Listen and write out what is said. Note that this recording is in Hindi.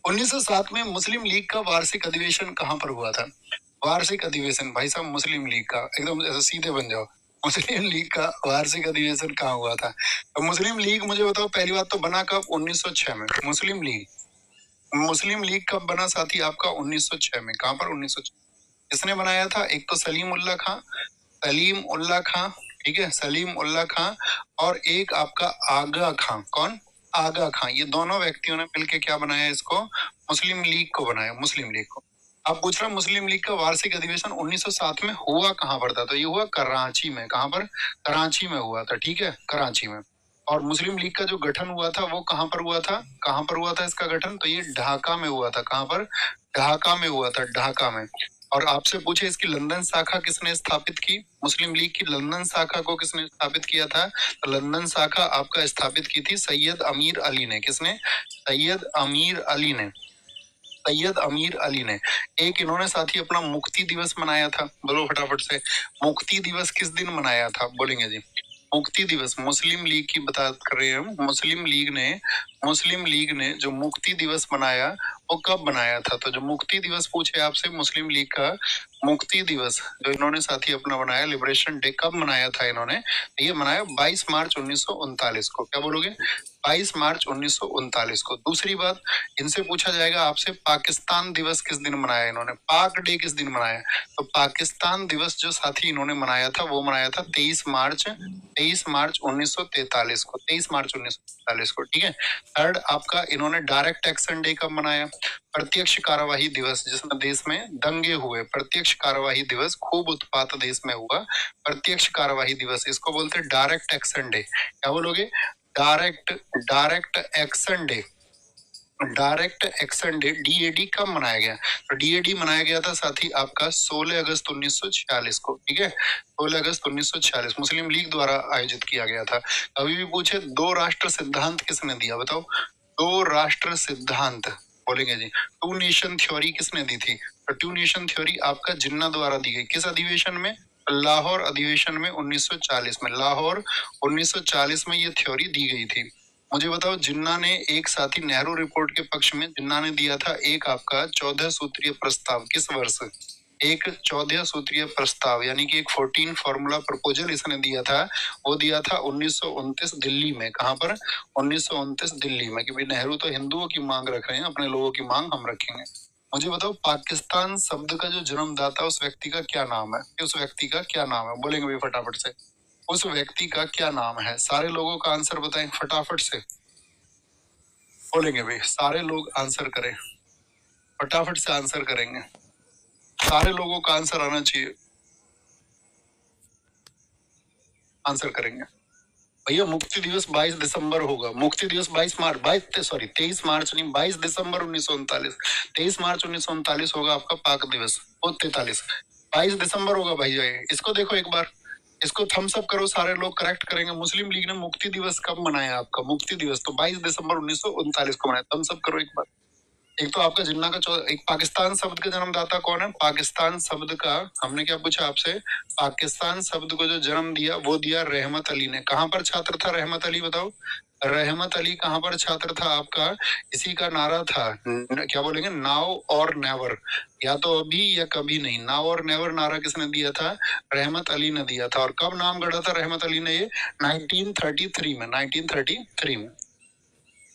1907 में मुस्लिम लीग का वार्षिक अधिवेशन कहाँ पर हुआ था? वार्षिक अधिवेशन भाई साहब मुस्लिम लीग का, एकदम ऐसे सीधे बन जाओ। मुस्लिम लीग का वार्षिक अधिवेशन कहाँ हुआ था? तो मुस्लिम लीग मुझे बताओ, पहली बात तो बना कब? 1906 में। मुस्लिम लीग कब बना साथी आपका? 1906 में। कहाँ पर? 1906। किसने बनाया था? एक तो सलीम उल्ला खां, ठीक है, सलीम उल्ला खां, और एक आपका आगा खां। कौन? आगा खां। ये दोनों व्यक्तियों ने मिलकर क्या बनाया? इसको, मुस्लिम लीग को बनाया, मुस्लिम लीग को। अब पूछ रहा, मुस्लिम लीग का वार्षिक अधिवेशन 1907 में हुआ कहाँ पर था? तो ये हुआ कराची में। कहाँ पर? कराची में हुआ था, ठीक है, कराची में। और मुस्लिम लीग का जो गठन हुआ था वो कहाँ पर हुआ था? कहाँ पर हुआ था इसका गठन? तो ये ढाका में हुआ था। कहाँ पर? ढाका में हुआ था, ढाका में। और आपसे पूछे इसकी लंदन शाखा किसने स्थापित की? मुस्लिम लीग की लंदन शाखा को किसने स्थापित किया था? तो लंदन शाखा आपका स्थापित की थी सैयद अमीर अली ने। किसने? सैयद अमीर अली ने। सैयद अमीर अली ने। एक इन्होंने साथी अपना मुक्ति दिवस मनाया था। बोलो फटाफट से, मुक्ति दिवस किस दिन मनाया था? बोलेंगे जी। मुक्ति दिवस मुस्लिम लीग की बात कर रहे हैं हम। मुस्लिम लीग ने जो मुक्ति दिवस मनाया वो कब मनाया था? तो जो मुक्ति दिवस पूछे आपसे मुस्लिम लीग का, मुक्ति दिवस जो इन्होंने साथी अपना बनाया, लिबरेशन डे, कब मनाया था इन्होंने? ये मनाया 22 मार्च 1939 को। क्या बोलोगे? 22 मार्च 1939 को। दूसरी बात, इनसे पूछा जाएगा आपसे, पाकिस्तान दिवस किस दिन मनाया इन्होंने? पाक डे किस दिन मनाया? तो पाकिस्तान दिवस जो साथी इन्होंने मनाया था वो मनाया था 23 मार्च 1943 को। 23 मार्च 1943 को, ठीक है। थर्ड आपका, इन्होंने डायरेक्ट एक्शन डे कब मनाया? प्रत्यक्ष कार्यवाही दिवस, जिसमें देश में दंगे हुए, प्रत्यक्ष कार्यवाही दिवस, खूब उत्पात देश में हुआ, प्रत्यक्ष कार्यवाही दिवस, इसको बोलते हैं डायरेक्ट एक्शन डे। क्या बोलोगे? Direct direct action day. Direct action day, DAD, कब मनाया गया? तो डीएडी मनाया गया था साथी आपका 16 अगस्त 1946 को, ठीक है। 16 अगस्त 1946 मुस्लिम लीग द्वारा आयोजित किया गया था। अभी भी पूछे, दो राष्ट्र सिद्धांत किसने दिया? बताओ, दो राष्ट्र सिद्धांत। बोलेंगे जी। टू नेशन थ्योरी किसने दी थी? तो टू नेशन थ्योरी आपका जिन्ना द्वारा दी गई। किस अधिवेशन में? लाहौर अधिवेशन में 1940 में। लाहौर 1940 में ये थ्योरी दी गई थी। मुझे बताओ, जिन्ना ने एक साथी नेहरू रिपोर्ट के पक्ष में जिन्ना ने दिया था एक आपका 14 सूत्रीय प्रस्ताव। किस वर्ष? एक 14 सूत्रीय प्रस्ताव, यानी कि एक 14 फॉर्मूला प्रपोजल इसने दिया था। वो दिया था 1929 दिल्ली में। कहां पर? 1929 दिल्ली में। कि भाई नेहरू तो हिंदुओं की मांग रख रहे हैं, अपने लोगों की मांग हम रखेंगे। मुझे बताओ, पाकिस्तान शब्द का जो जन्मदाता उस व्यक्ति का क्या नाम है? उस व्यक्ति का क्या नाम है? बोलेंगे भाई फटाफट से, उस व्यक्ति का क्या नाम है? सारे लोगों का आंसर बताएं फटाफट से। बोलेंगे भाई, सारे लोग आंसर करें, फटाफट से आंसर करेंगे। सारे लोगों का आंसर आना चाहिए, आंसर करेंगे। भैया मुक्ति दिवस 22 दिसंबर होगा। मुक्ति दिवस 23 मार्च नहीं, 22 दिसंबर 1939। 23 मार्च 1939 होगा आपका पाक दिवस। वो 43 22 दिसंबर होगा भाई। इसको देखो एक बार, इसको थम्स अप करो, सारे लोग करेक्ट करेंगे। मुस्लिम लीग ने मुक्ति दिवस कब मनाया आपका? मुक्ति दिवस तो 22 दिसंबर 1939 को मनाया। थम्स अप करो एक बार। एक तो आपका जिन्ना का एक पाकिस्तान शब्द का जन्मदाता कौन है? पाकिस्तान शब्द का हमने क्या पूछा आपसे? पाकिस्तान शब्द को जो जन्म दिया वो दिया रहमत अली ने। कहां पर छात्र था रहमत अली? बताओ, रहमत अली कहां पर छात्र था आपका? इसी का नारा था, क्या बोलेंगे, नाउ और नेवर, या तो अभी या कभी नहीं। नाउ और नेवर नारा किसने दिया था? रहमत अली ने दिया था। और कब नाम गढ़ा था रहमत अली ने? ये 1933 में। 1933 में।